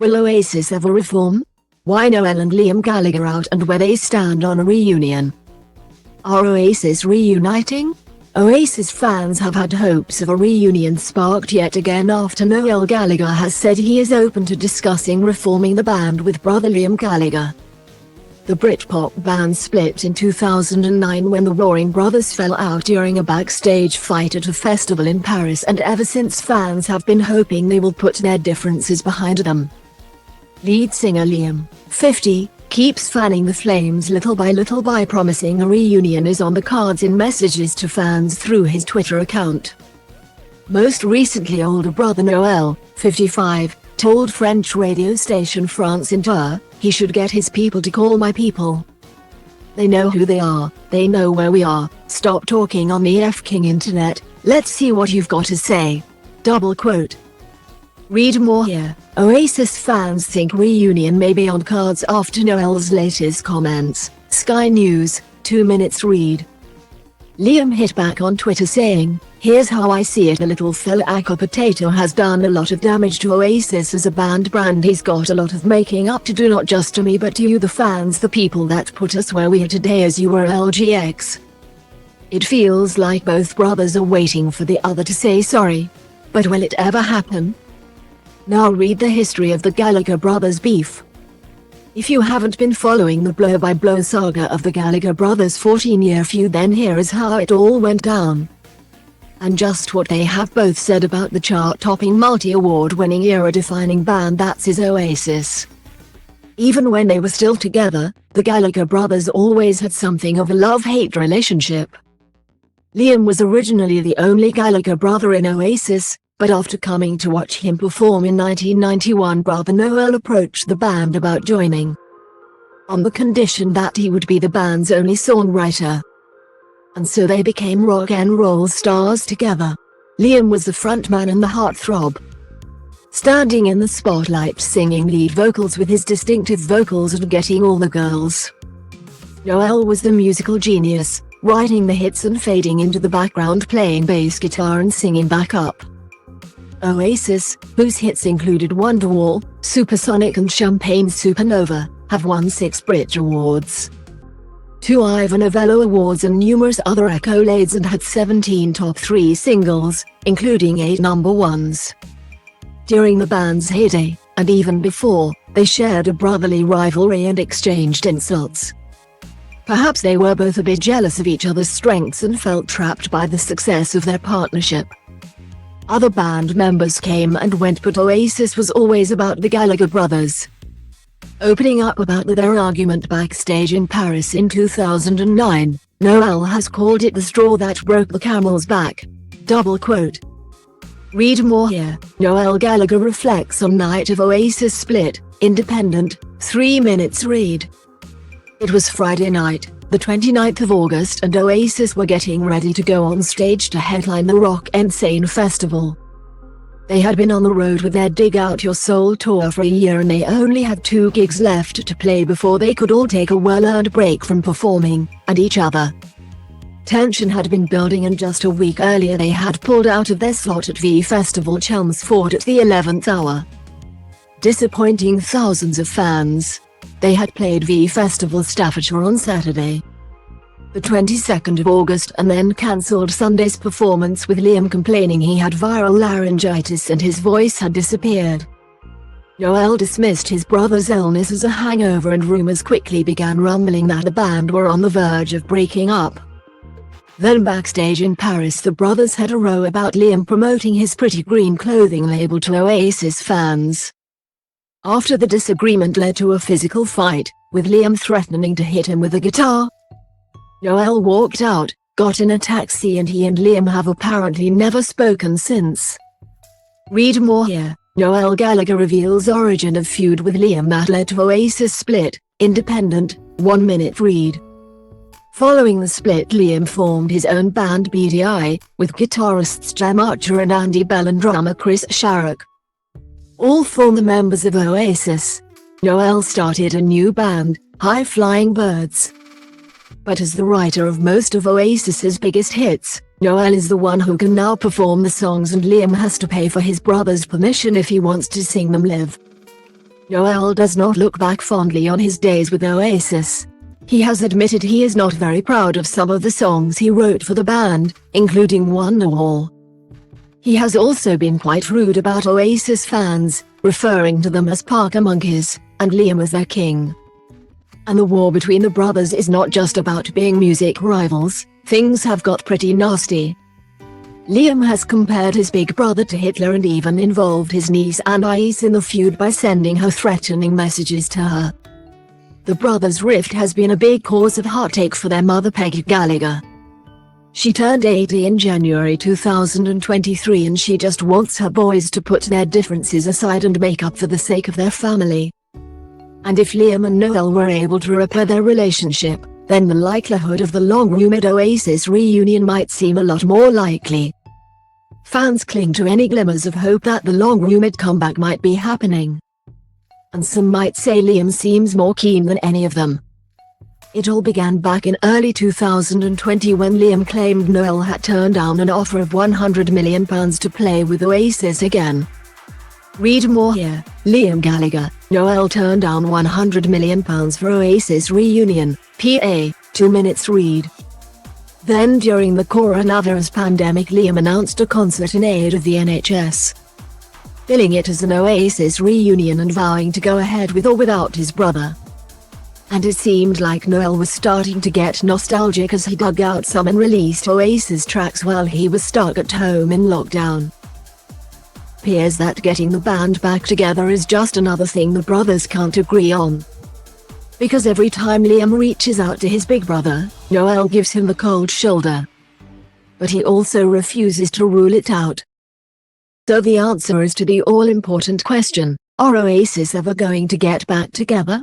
Will Oasis ever reform? Why Noel and Liam Gallagher out and where they stand on a reunion? Are Oasis reuniting? Oasis fans have had hopes of a reunion sparked yet again after Noel Gallagher has said he is open to discussing reforming the band with brother Liam Gallagher. The Britpop band split in 2009 when the Roaring Brothers fell out during a backstage fight at a festival in Paris, and ever since fans have been hoping they will put their differences behind them. Lead singer Liam, 50, keeps fanning the flames little by promising a reunion is on the cards in messages to fans through his Twitter account. Most recently, older brother Noel, 55, told French radio station France Inter, he should get his people to call my people. They know who they are, they know where we are, stop talking on the f-king internet, let's see what you've got to say. Double quote. Read more here. Oasis fans think reunion may be on cards after Noel's latest comments. Sky News, 2 minutes read. Liam hit back on Twitter saying, "Here's how I see it, a little fella Aqua Potato has done a lot of damage to Oasis as a band brand. He's got a lot of making up to do, not just to me but to you the fans, the people that put us where we are today as you were LGX. It feels like both brothers are waiting for the other to say sorry. But will it ever happen?" Now read the history of the Gallagher brothers' beef. If you haven't been following the blow-by-blow saga of the Gallagher brothers' 14-year feud, then here is how it all went down. And just what they have both said about the chart-topping, multi-award-winning, era-defining band that is Oasis. Even when they were still together, the Gallagher brothers always had something of a love-hate relationship. Liam was originally the only Gallagher brother in Oasis, but after coming to watch him perform in 1991, brother Noel approached the band about joining, on the condition that he would be the band's only songwriter. And so they became rock and roll stars together. Liam was the frontman and the heartthrob, standing in the spotlight singing lead vocals with his distinctive vocals and getting all the girls. Noel was the musical genius, writing the hits and fading into the background playing bass guitar and singing backup. Oasis, whose hits included Wonderwall, Supersonic and Champagne Supernova, have won 6 Brit Awards, 2 Ivor Novello Awards and numerous other accolades, and had 17 top 3 singles, including 8 number 1s. During the band's heyday, and even before, they shared a brotherly rivalry and exchanged insults. Perhaps they were both a bit jealous of each other's strengths and felt trapped by the success of their partnership. Other band members came and went, but Oasis was always about the Gallagher brothers. Opening up about their argument backstage in Paris in 2009, Noel has called it the straw that broke the camel's back. Double quote. Read more here. Noel Gallagher reflects on night of Oasis split. Independent, 3 minutes read. It was Friday night, the 29th of August, and Oasis were getting ready to go on stage to headline the Rock Insane Festival. They had been on the road with their Dig Out Your Soul tour for a year, and they only had 2 gigs left to play before they could all take a well-earned break from performing, and each other. Tension had been building, and just a week earlier they had pulled out of their slot at V Festival Chelmsford at the 11th hour, disappointing thousands of fans. They had played V Festival Staffordshire on Saturday, the 22nd of August, and then cancelled Sunday's performance with Liam complaining he had viral laryngitis and his voice had disappeared. Noel dismissed his brother's illness as a hangover, and rumors quickly began rumbling that the band were on the verge of breaking up. Then backstage in Paris, the brothers had a row about Liam promoting his Pretty Green clothing label to Oasis fans. After the disagreement led to a physical fight, with Liam threatening to hit him with a guitar, Noel walked out, got in a taxi, and he and Liam have apparently never spoken since. Read more here. Noel Gallagher reveals origin of feud with Liam that led to Oasis split. Independent, 1 minute read. Following the split, Liam formed his own band BDI, with guitarists Jem Archer and Andy Bell and drummer Chris Sharrock, all former members of Oasis. Noel started a new band, High Flying Birds. But as the writer of most of Oasis's biggest hits, Noel is the one who can now perform the songs, and Liam has to pay for his brother's permission if he wants to sing them live. Noel does not look back fondly on his days with Oasis. He has admitted he is not very proud of some of the songs he wrote for the band, including Wonderwall. He has also been quite rude about Oasis fans, referring to them as Parker monkeys, and Liam as their king. And the war between the brothers is not just about being music rivals, things have got pretty nasty. Liam has compared his big brother to Hitler and even involved his niece Anais in the feud by sending her threatening messages to her. The brothers' rift has been a big cause of heartache for their mother Peggy Gallagher. She turned 80 in January 2023 and she just wants her boys to put their differences aside and make up for the sake of their family. And if Liam and Noel were able to repair their relationship, then the likelihood of the long-rumored Oasis reunion might seem a lot more likely. Fans cling to any glimmers of hope that the long-rumored comeback might be happening. And some might say Liam seems more keen than any of them. It all began back in early 2020 when Liam claimed Noel had turned down an offer of £100 million to play with Oasis again. Read more here. Liam Gallagher, Noel turned down £100 million for Oasis reunion, PA, 2 minutes read. Then during the coronavirus pandemic Liam announced a concert in aid of the NHS. Billing it as an Oasis reunion and vowing to go ahead with or without his brother. And it seemed like Noel was starting to get nostalgic as he dug out some and released Oasis tracks while he was stuck at home in lockdown. Appears that getting the band back together is just another thing the brothers can't agree on. Because every time Liam reaches out to his big brother, Noel gives him the cold shoulder. But he also refuses to rule it out. So the answer is to the all-important question, are Oasis ever going to get back together?